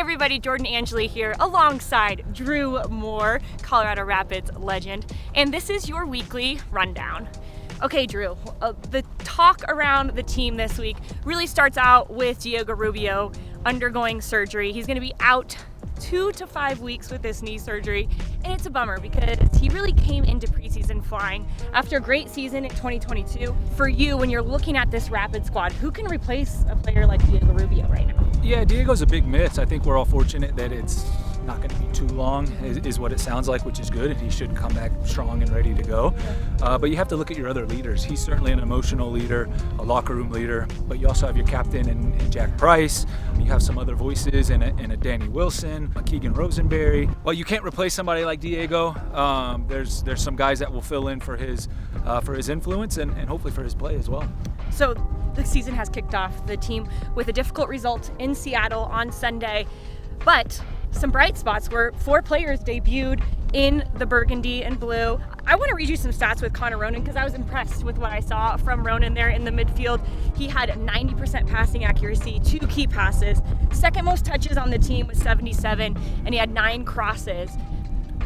everybody, Jordan Angeli here alongside Drew Moor, Colorado Rapids legend, and this is your weekly rundown. Okay, Drew, the talk around the team this week really starts out with Diego Rubio undergoing surgery. He's going to be out 2 to 5 weeks with this knee surgery, and it's a bummer because he really came into preseason flying after a great season in 2022. For you, when you're looking at this Rapid squad, who can replace a player like Diego Rubio right now? Yeah, Diego's a big miss. I think we're all fortunate that it's not going to be too long, is what it sounds like, which is good, and he should come back strong and ready to go. But you have to look at your other leaders. He's certainly an emotional leader, a locker room leader, but you also have your captain in Jack Price. You have some other voices in a Danny Wilson, a Keegan Rosenberry. Well, you can't replace somebody like Diego. There's some guys that will fill in for his influence and hopefully for his play as well. So the season has kicked off, the team with a difficult result in Seattle on Sunday, but some bright spots were 4 players debuted in the burgundy and blue. I want to read you some stats with Connor Ronan because I was impressed with what I saw from Ronan there in the midfield. He had 90% passing accuracy, 2 key passes, second most touches on the team with 77, and he had 9 crosses.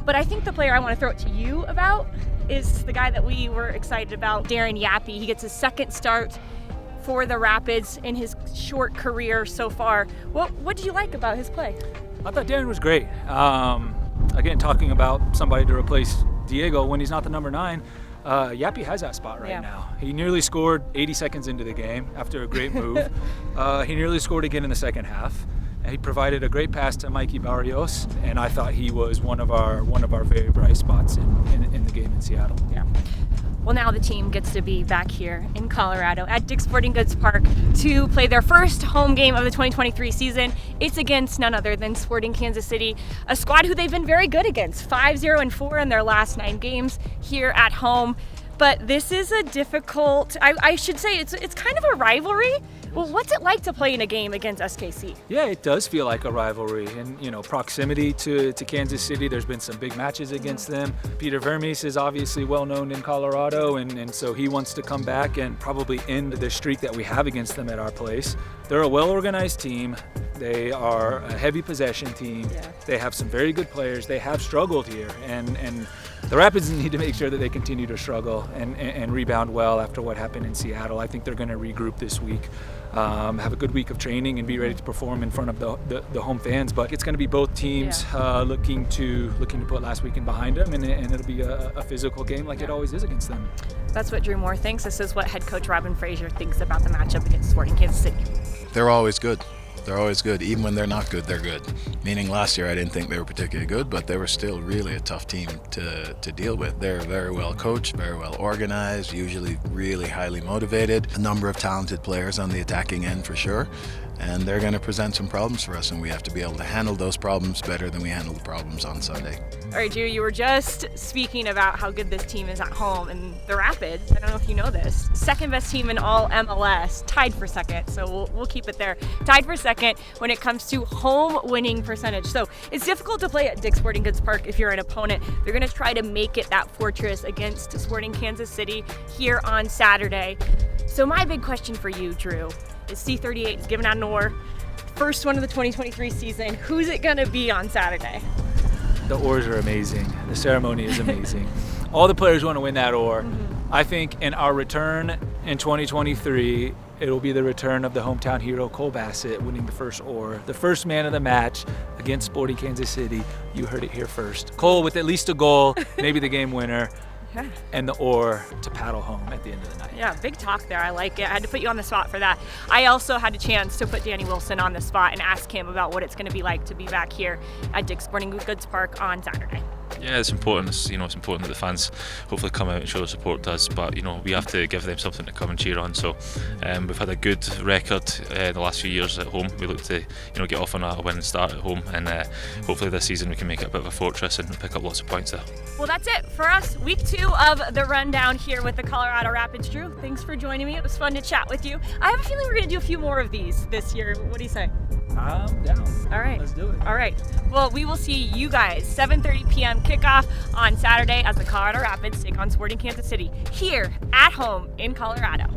But I think the player I want to throw it to you about is the guy that we were excited about, Darren Yappy. He gets his second start for the Rapids in his short career so far. What did you like about his play? I thought Darren was great. Again, talking about somebody to replace Diego when he's not the number 9, Yappy has that spot right now. He nearly scored 80 seconds into the game after a great move. He nearly scored again in the second half. He provided a great pass to Mikey Barrios, and I thought he was one of our very bright spots in the game in Seattle. Yeah. Well, now the team gets to be back here in Colorado at Dick's Sporting Goods Park to play their first home game of the 2023 season. It's against none other than Sporting Kansas City, a squad who they've been very good against, 5-0-4 in their last 9 games here at home. But this is a difficult, I should say, it's kind of a rivalry. Well, what's it like to play in a game against SKC? Yeah, it does feel like a rivalry, and proximity to Kansas City. There's been some big matches against them. Peter Vermes is obviously well known in Colorado, and so he wants to come back and probably end the streak that we have against them at our place. They're a well-organized team. They are a heavy possession team. Yeah. They have some very good players. They have struggled here, and the Rapids need to make sure that they continue to struggle and rebound well after what happened in Seattle. I think they're going to regroup this week, have a good week of training, and be ready to perform in front of the home fans. But it's going to be both teams looking to put last weekend behind them, and it'll be a physical game like it always is against them. That's what Drew Moor thinks. This is what head coach Robin Fraser thinks about the matchup against Sporting Kansas City. They're always good. They're always good. Even when they're not good, they're good. Meaning last year I didn't think they were particularly good, but they were still really a tough team to deal with. They're very well coached, very well organized, usually really highly motivated. A number of talented players on the attacking end for sure. And they're going to present some problems for us, and we have to be able to handle those problems better than we handled the problems on Sunday. All right, Drew, you were just speaking about how good this team is at home, and the Rapids, I don't know if you know this, second best team in all MLS, tied for second, so we'll keep it there. Tied for second when it comes to home winning percentage. So it's difficult to play at Dick's Sporting Goods Park if you're an opponent. They're going to try to make it that fortress against Sporting Kansas City here on Saturday. So my big question for you, Drew, is C38 is given out an oar. First one of the 2023 season. Who's it going to be on Saturday? The oars are amazing. The ceremony is amazing. All the players want to win that oar. Mm-hmm. I think in our return in 2023, it will be the return of the hometown hero, Cole Bassett, winning the first oar. The first man of the match against Sporting Kansas City. You heard it here first. Cole with at least a goal, maybe the game winner. Yeah. And the oar to paddle home at the end of the night. Yeah, big talk there. I like it. I had to put you on the spot for that. I also had a chance to put Danny Wilson on the spot and ask him about what it's going to be like to be back here at Dick's Sporting Goods Park on Saturday. Yeah, it's important. It's important that the fans hopefully come out and show their support to us. But we have to give them something to come and cheer on. So we've had a good record the last few years at home. We look to get off on a winning start at home, and hopefully this season we can make it a bit of a fortress and pick up lots of points there. Well, that's it for us. Week 2 of the rundown here with the Colorado Rapids. Drew, thanks for joining me. It was fun to chat with you. I have a feeling we're going to do a few more of these this year. What do you say? I'm down. All right. Let's do it. All right. Well, we will see you guys 7:30 p.m. kickoff on Saturday as the Colorado Rapids take on Sporting Kansas City here at home in Colorado.